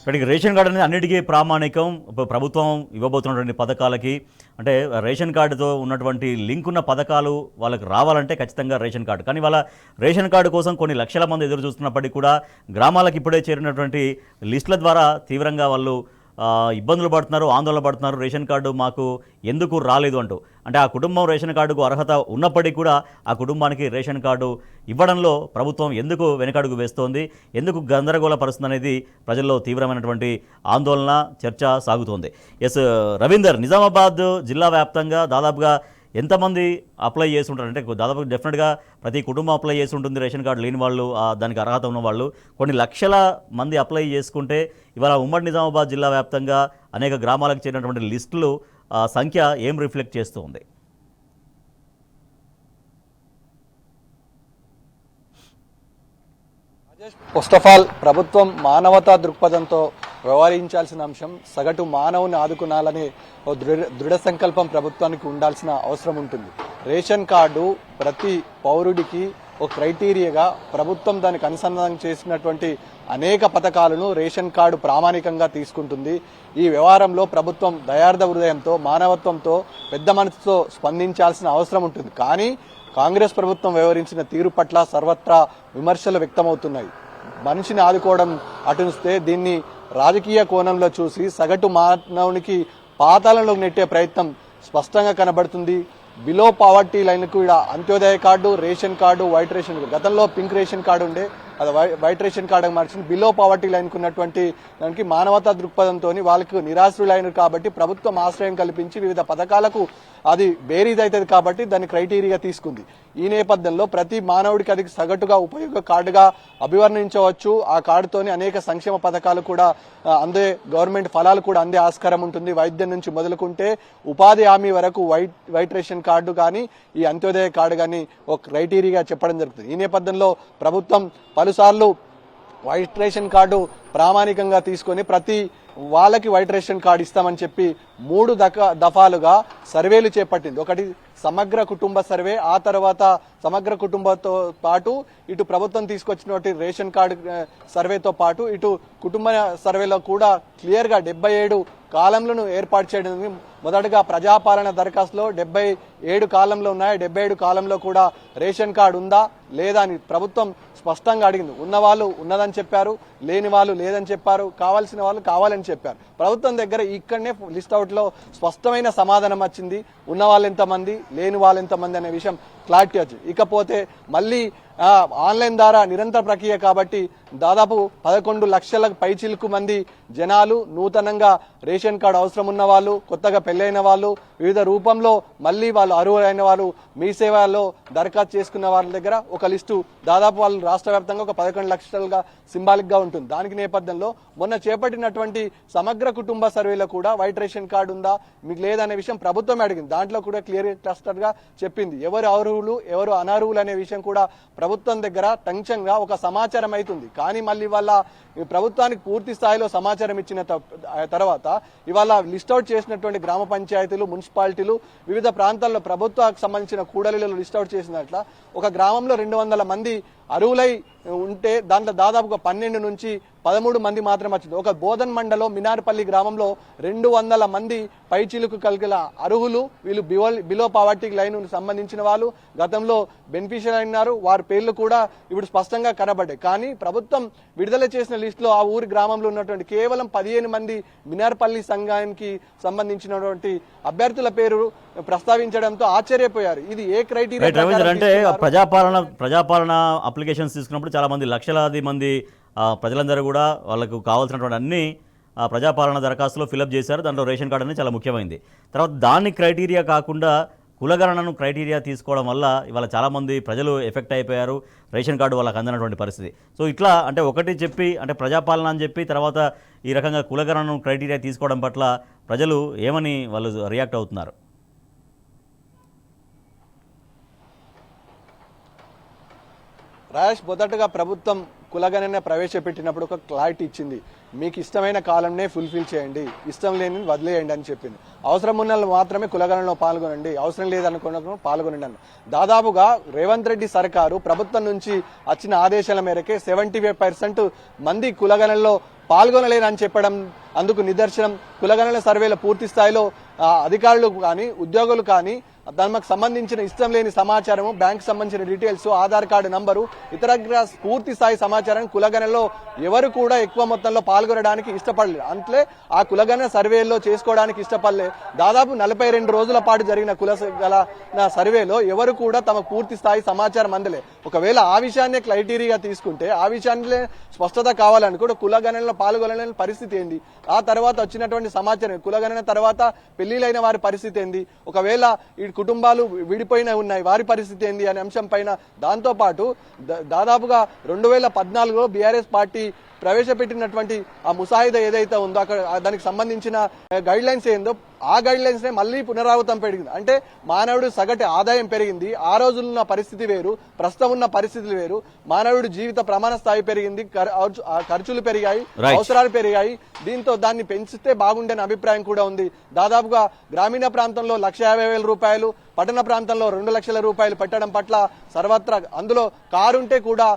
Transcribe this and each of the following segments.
ఇక్కడికి ration card అనేది అన్నిటికీ ప్రామాణికం. ప్రభుత్వం ఇవ్వబోతున్నటువంటి పథకాలకి అంటే రేషన్ కార్డుతో ఉన్నటువంటి లింక్ ఉన్న పథకాలు వాళ్ళకి రావాలంటే ఖచ్చితంగా రేషన్ కార్డు. కానీ వాళ్ళ రేషన్ కార్డు కోసం కొన్ని లక్షల మంది ఎదురు చూస్తున్నప్పటికీ కూడా గ్రామాలకు ఇప్పుడే చేరినటువంటి లిస్టుల ద్వారా తీవ్రంగా వాళ్ళు ఇబ్బందులు పడుతున్నారు, ఆందోళన పడుతున్నారు. రేషన్ కార్డు మాకు ఎందుకు రాలేదు అంటూ. అంటే ఆ కుటుంబం రేషన్ కార్డుకు అర్హత ఉన్నప్పటికీ కూడా ఆ కుటుంబానికి రేషన్ కార్డు ఇవ్వడంలో ప్రభుత్వం ఎందుకు వెనకడుగు వేస్తోంది, ఎందుకు గందరగోళపరుస్తుంది అనేది ప్రజల్లో తీవ్రమైనటువంటి ఆందోళన, చర్చ సాగుతోంది. ఎస్ రవీందర్, నిజామాబాద్ జిల్లా వ్యాప్తంగా దాదాపుగా ఎంతమంది అప్లై చేసి ఉంటారు? అంటే దాదాపు డెఫినెట్గా ప్రతి కుటుంబం అప్లై చేసి ఉంటుంది. రేషన్ కార్డు లేని వాళ్ళు, దానికి అర్హత ఉన్న వాళ్ళు కొన్ని లక్షల మంది అప్లై చేసుకుంటే ఇవాళ ఉమ్మడి నిజామాబాద్ జిల్లా వ్యాప్తంగా అనేక గ్రామాలకు చేరినటువంటి లిస్టులు సంఖ్య ఏం రిఫ్లెక్ట్ చేస్తూ ఉంది? ఫస్ట్ ఆఫ్ ఆల్ ప్రభుత్వం మానవతా దృక్పథంతో వ్యవహరించాల్సిన అంశం సగటు మానవుని ఆదుకునాలనే దృఢ సంకల్పం ప్రభుత్వానికి ఉండాల్సిన అవసరం ఉంటుంది. రేషన్ కార్డు ప్రతి పౌరుడికి ఒక క్రైటీరియాగా ప్రభుత్వం దానికి అనుసంధానం చేసినటువంటి అనేక పథకాలను రేషన్ కార్డు ప్రామాణికంగా తీసుకుంటుంది. ఈ వ్యవహారంలో ప్రభుత్వం దయార్థ హృదయంతో, మానవత్వంతో, పెద్ద మనసుతో స్పందించాల్సిన అవసరం ఉంటుంది. కానీ కాంగ్రెస్ ప్రభుత్వం వ్యవహరించిన తీరు పట్ల సర్వత్రా విమర్శలు వ్యక్తమవుతున్నాయి. మనిషిని ఆదుకోవడం అటునిస్తే దీన్ని రాజకీయ కోణంలో చూసి సగటు మానవునికి పాతాళంలోకి నెట్టే ప్రయత్నం స్పష్టంగా కనబడుతుంది. బిలో పావర్టీ లైన్కు ఇక్కడ Antyodaya card, ration card, white ration card, గతంలో పింక్ రేషన్ కార్డు ఉండే అది వైట్ రేషన్ కార్డు మార్చింది. బిలో పావర్టీ లైన్కు ఉన్నటువంటి దానికి మానవతా దృక్పథంతో వాళ్ళకు నిరాశ్రులైన కాబట్టి ప్రభుత్వం ఆశ్రయం కల్పించి వివిధ పథకాలకు అది బేరీజ్ అవుతుంది కాబట్టి దాన్ని క్రైటీరియా తీసుకుంది. ఈ నేపథ్యంలో ప్రతి మానవుడికి అది సగటుగా ఉపయోగ కార్డుగా అభివర్ణించవచ్చు. ఆ కార్డుతోని అనేక సంక్షేమ పథకాలు కూడా అందే, గవర్నమెంట్ ఫలాలు కూడా అందే ఆస్కారం ఉంటుంది. వైద్యం నుంచి మొదలుకుంటే ఉపాధి హామీ వరకు వైట్ రేషన్ కార్డు కానీ ఈ అంత్యోదయ కార్డు కానీ ఒక క్రైటీరియా చెప్పడం జరుగుతుంది. ఈ నేపథ్యంలో ప్రభుత్వం పలుసార్లు వైట్ రేషన్ కార్డు ప్రామాణికంగా తీసుకొని ప్రతి వాళ్ళకి వైట్ రేషన్ కార్డు ఇస్తామని చెప్పి 3 దఫాలుగా సర్వేలు చేపట్టింది. ఒకటి సమగ్ర కుటుంబ సర్వే, ఆ తర్వాత సమగ్ర కుటుంబంతో పాటు ఇటు ప్రభుత్వం తీసుకొచ్చినటువంటి రేషన్ కార్డు సర్వేతో పాటు ఇటు కుటుంబ సర్వేలో కూడా క్లియర్గా 77 కాలంలను ఏర్పాటు చేయడం. మొదటగా ప్రజాపాలన దరఖాస్తులో 77 కాలంలో ఉన్నాయి. 77 కాలంలో కూడా రేషన్ కార్డు ఉందా లేదా అని ప్రభుత్వం స్పష్టంగా అడిగింది. ఉన్నవాళ్ళు ఉన్నదని చెప్పారు, లేని వాళ్ళు లేదని చెప్పారు, కావాల్సిన వాళ్ళు కావాలని చెప్పారు. ప్రభుత్వం దగ్గర ఇక్కడనే లిస్ట్ అవుట్ లో స్పష్టమైన సమాధానం వచ్చింది. ఉన్న వాళ్ళు ఎంతమంది, లేని వాళ్ళు ఎంతమంది అనే విషయం క్లారిటీ వచ్చింది. ఇకపోతే మళ్ళీ ఆన్లైన్ ద్వారా నిరంతర ప్రక్రియ కాబట్టి దాదాపు 11 లక్షల పైచిలుకు మంది జనాలు నూతనంగా రేషన్ కార్డు అవసరం ఉన్న వాళ్ళు, కొత్తగా పెళ్లైన వాళ్ళు, వివిధ రూపంలో మళ్ళీ వాళ్ళు అర్హులైన వారు మీ సేవలో దరఖాస్తు చేసుకున్న వాళ్ళ దగ్గర ఒక లిస్టు దాదాపు వాళ్ళు రాష్ట్ర వ్యాప్తంగా ఒక 11 లక్షలుగా సింబాలిక్ గా ఉంటుంది. దానికి నేపథ్యంలో మొన్న చేపట్టినటువంటి సమగ్ర కుటుంబ సర్వేలో కూడా వైట్ రేషన్ కార్డు ఉందా మీకు లేదనే విషయం ప్రభుత్వం అడిగింది. దాంట్లో కూడా క్లియర్ క్లస్టర్ గా చెప్పింది. ఎవరు అర్హులు ఎవరు అనర్హులు అనే విషయం కూడా ప్రభుత్వం దగ్గర టంచంగా ఒక సమాచారం అవుతుంది. కానీ మళ్ళీ వాళ్ళ ప్రభుత్వానికి పూర్తి స్థాయిలో సమాచారం ఇచ్చిన తర్వాత ఇవాళ లిస్ట్ అవుట్ చేసినటువంటి గ్రామ పంచాయతీలు, మున్సిపాలిటీలు, వివిధ ప్రాంతాల్లో ప్రభుత్వానికి సంబంధించిన కూడలిలో లిస్ట్ అవుట్ చేసినట్ల ఒక గ్రామంలో 200 మంది అర్హులై ఉంటే దాంట్లో దాదాపుగా 12 నుంచి 13 మంది మాత్రం వచ్చింది. ఒక బోధన్ మండలం మినార్పల్లి గ్రామంలో 200 మంది పైచిలుకు కలిగిన అర్హులు, వీళ్ళు బిలో పావర్టీ లైన్ సంబంధించిన వాళ్ళు గతంలో బెనిఫిషియల్ అయినారు. వారి పేర్లు కూడా ఇప్పుడు స్పష్టంగా కనబడ్డాయి. కానీ ప్రభుత్వం విడుదల చేసిన లిస్ట్ లో ఆ ఊరి గ్రామంలో ఉన్నటువంటి కేవలం 15 మంది మినార్పల్లి సంఘానికి సంబంధించినటువంటి అభ్యర్థుల పేరు ప్రస్తావించడంతో ఆశ్చర్యపోయారు. ఇది ఏ క్రైటీరియా అంటే ప్రజాపాలన అప్లికేషన్స్ తీసుకున్నప్పుడు చాలా మంది లక్షలాది మంది ప్రజలందరూ కూడా వాళ్ళకు కావాల్సినటువంటి అన్ని ప్రజాపాలన దరఖాస్తులో ఫిలప్ చేశారు. దాంట్లో రేషన్ కార్డు అనేది చాలా ముఖ్యమైనది. తర్వాత దాన్ని క్రైటీరియా కాకుండా కులగణనను క్రైటీరియా తీసుకోవడం వల్ల ఇవాళ చాలామంది ప్రజలు ఎఫెక్ట్ అయిపోయారు. రేషన్ కార్డు వాళ్ళకి అందనటువంటి పరిస్థితి. సో ఇట్లా అంటే ఒకటి చెప్పి అంటే ప్రజాపాలన అని చెప్పి తర్వాత ఈ రకంగా కులగణనను క్రైటీరియా తీసుకోవడం పట్ల ప్రజలు ఏమని వాళ్ళు రియాక్ట్ అవుతున్నారు? రాజేష్, మొదటగా ప్రభుత్వం కులగణన ప్రవేశపెట్టినప్పుడు ఒక క్లారిటీ ఇచ్చింది. మీకు ఇష్టమైన కాలంనే ఫుల్ఫిల్ చేయండి, ఇష్టం లేని వదిలేయండి అని చెప్పింది. అవసరం ఉన్న మాత్రమే కులగణనలో పాల్గొనండి, అవసరం లేదనుకున్న పాల్గొనండి అన్న. దాదాపుగా రేవంత్ రెడ్డి సర్కారు ప్రభుత్వం నుంచి వచ్చిన ఆదేశాల మేరకే 75% మంది కులగణనలో పాల్గొనలేరని చెప్పడం అందుకు నిదర్శనం. కులగణన సర్వేలో పూర్తి స్థాయిలో అధికారులు కానీ ఉద్యోగులు కానీ దానికి సంబంధించిన ఇష్టం లేని సమాచారము, బ్యాంక్ సంబంధించిన డీటెయిల్స్, ఆధార్ కార్డు నంబరు, ఇతర పూర్తి స్థాయి సమాచారం కులగణనలో ఎవరు కూడా ఎక్కువ మొత్తంలో పాల్గొనడానికి ఇష్టపడలేదు. అంటే ఆ కులగణన సర్వేలో చేసుకోవడానికి ఇష్టపడలే. దాదాపు 42 రోజుల పాటు జరిగిన కులగణన సర్వేలో ఎవరు కూడా తమ పూర్తి స్థాయి సమాచారం అందలే. ఒకవేళ ఆ విషయాన్నే క్రైటీరియా తీసుకుంటే, ఆ విషయాన్ని స్పష్టత కావాలనుకో కులగణనలో పాల్గొనలేని పరిస్థితి ఏంది, ఆ తర్వాత వచ్చినటువంటి సమాచారం కులగణన తర్వాత పెళ్లిలైన వారి పరిస్థితి ఏంది, ఒకవేళ ఈ కుటుంబాలు విడిపోయిన ఉన్నాయి వారి పరిస్థితి ఏంది అనే అంశం పైన, దాంతో పాటు దాదాపుగా 2014లో బీఆర్ఎస్ పార్టీ ప్రవేశపెట్టినటువంటి ఆ ముసాయిదా ఏదైతే ఉందో అక్కడ దానికి సంబంధించిన గైడ్ లైన్స్ ఏందో ఆ గైడ్ లైన్స్ నే మళ్ళీ పునరావృతం పెరిగింది. అంటే మానవుడు సగటు ఆదాయం పెరిగింది, ఆ రోజులున్న పరిస్థితి వేరు, ప్రస్తుతం ఉన్న పరిస్థితులు వేరు, మానవుడి జీవిత ప్రమాణ స్థాయి పెరిగింది, ఖర్చులు పెరిగాయి, అవసరాలు పెరిగాయి. దీంతో దాన్ని పెంచితే బాగుండేని అభిప్రాయం కూడా ఉంది. దాదాపుగా గ్రామీణ ప్రాంతంలో 1,50,000 రూపాయలు, పట్టణ ప్రాంతంలో 2 లక్షల రూపాయలు పెట్టడం పట్ల సర్వత్రా, అందులో కారుంటే కూడా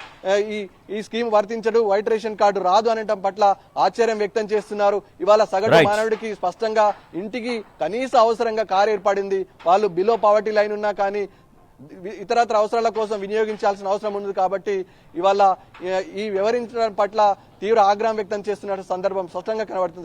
ఈ స్కీమ్ వర్తించడు, వైట్ రేషన్ కార్డు రాదు అనడం పట్ల ఆశ్చర్యం వ్యక్తం చేస్తున్నారు. ఇవాళ సగటు మానవుడికి స్పష్టంగా ఇంటికి కనీస అవసరంగా కారు ఏర్పడింది. వాళ్ళు బిలో పావర్టీ లైన్ ఉన్నా కానీ ఇతరత్ర అవసరాల కోసం వినియోగించాల్సిన అవసరం ఉంది. కాబట్టి ఇవాళ ఈ వ్యవహరించడం పట్ల తీవ్ర ఆగ్రహం వ్యక్తం చేస్తున్న సందర్భం స్పష్టంగా కనబడుతుంది.